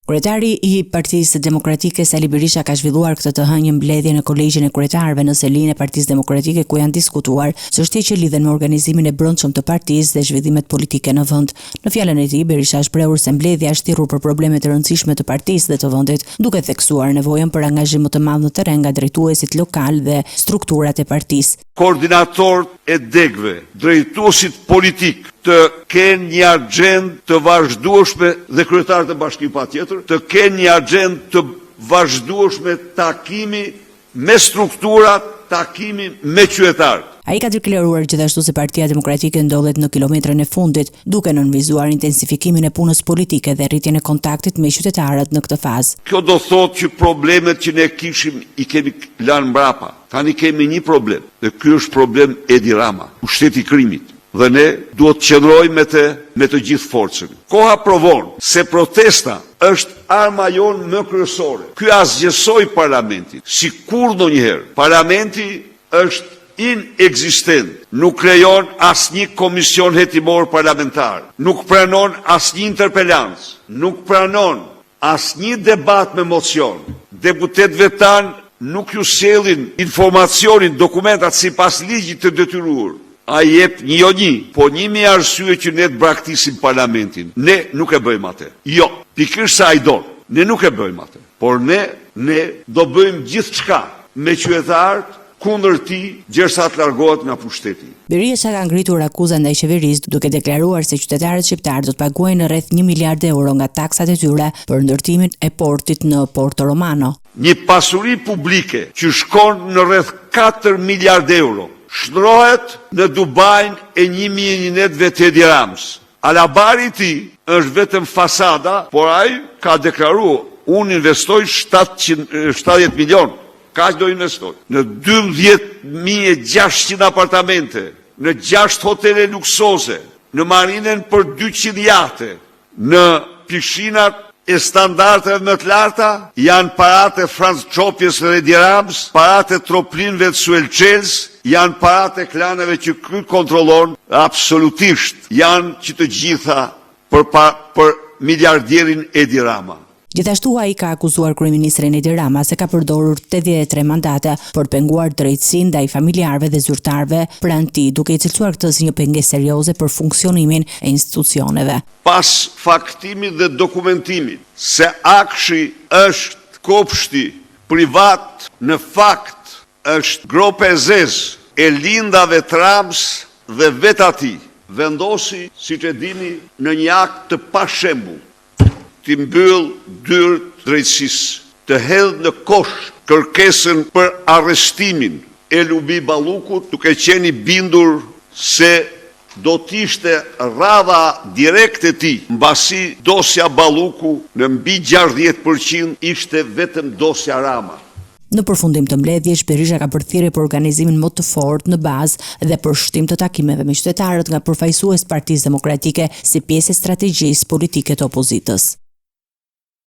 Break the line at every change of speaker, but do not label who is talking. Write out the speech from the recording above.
Kryetari I Partisë Demokratike Sali Berisha ka zhvilluar këtë të hënjë mbledhje në Kolegjin e Kryetarëve në selinë e Partisë Demokratike ku janë diskutuar çështje që lidhen me organizimin e brendshëm të partisë dhe zhvillimet politike në vend. Në fjalën e tij, Berisha shprehur se mbledhja është thirrur për probleme të rëndësishme të partisë dhe të vendit, duke theksuar nevojën për angazhim më të madh në terren nga drejtuesit lokal dhe strukturat e partisë.
Koordinatorët e degëve, drejtuesit politik të kenë një agjendë të vazhdueshme dhe kryetarët e bashkimit patjetër, të kenë një agjendë të vazhdueshme takimi me strukturat, takimi me qytetarët.
Ai ka deklaruar gjithashtu se Partia Demokratike ndodhet në kilometrën e fundit, duke nënvizuar intensifikimin e punës politike dhe rritjen e kontaktit me qytetarët në këtë fazë.
Kjo do thotë që problemet që ne kishim I kemi lanë mbrapa. Tani kemi një problem, dhe ky është problem Edi Rama, pushteti I krimit. Dhe ne duhet të qëndrojmë me të gjithë forcën. Koha provon se protesta është arma jonë më kryesore. Ky asgjësoi parlamentin, si kur ndonjëherë. Parlamenti është inexistent, nuk krijon asnjë komision hetimor parlamentar, nuk pranon asnjë interpelancë, nuk pranon asnjë debat me mocion. Deputetëve tanë nuk ju sjellin informacionin, dokumentat sipas ligjit të detyruar. A jep një, po një arsye që ne të braktisim parlamentin. Ne nuk e bëjmë atë. Jo, pikërisht sa ai don. Ne nuk e bëjmë atë. Por ne do bëjmë gjithçka me qytetarët kundër tij derisa të largohet nga pushteti.
Berisha ka ngritur akuza ndaj qeverisë duke deklaruar se qytetarët shqiptar do të paguajnë rreth 1 miliard euro nga taksat e tyre për ndërtimin e portit në Porto Romano.
Një pasuri publike që shkon në rreth 4 miliard euro shndrohet në Dubajin e 1.100 të Edi Ramës. Alabari I tij është vetëm fasada, por ai ka deklaruar, unë investoj 70 milion. Kaq do investoj? Në 12.600 apartamente, në 6 hotele luksoze, në marinën për 200 jate, në pishinat e standardeve më të larta, janë paratë e Franz Çopjes dhe Edi Ramës, paratë e troplinëve të Suelçels, janë paratë e klaneve që ky kontrollon, absolutisht janë që të gjitha për miliardierin Edi Rama.
Gjithashtu ai ka akuzuar kryeministrin Edi Rama se ka përdorur 83 mandate për penguar drejtësinë ndaj familjarëve dhe zyrtarëve pranë tij, duke I cilësuar këtë si një pengesë serioze për funksionimin e institucioneve.
Pas faktimit dhe dokumentimit se Akshi është kopshti privat, në fakt është gropa e zezë e lindave të Ramës dhe vetë ati, vendosi, siç e dini, në një akt të pashembull, të mbyll dyert drejtësisë, të hedh në kosh kërkesën për arrestimin e Lubi Ballukut, duke qenë I bindur se do t'ishte radha direkte e tij, mbasi dosja Balluku në mbi 60% ishte vetëm dosja Rama.
Në përfundim të mbledhjes, Berisha ka përthirrje për organizimin më të fortë në bazë dhe për shtim të takimeve me qytetarët nga përfaqësues Partisë Demokratike si pjesë e strategjisë politike të opozitës.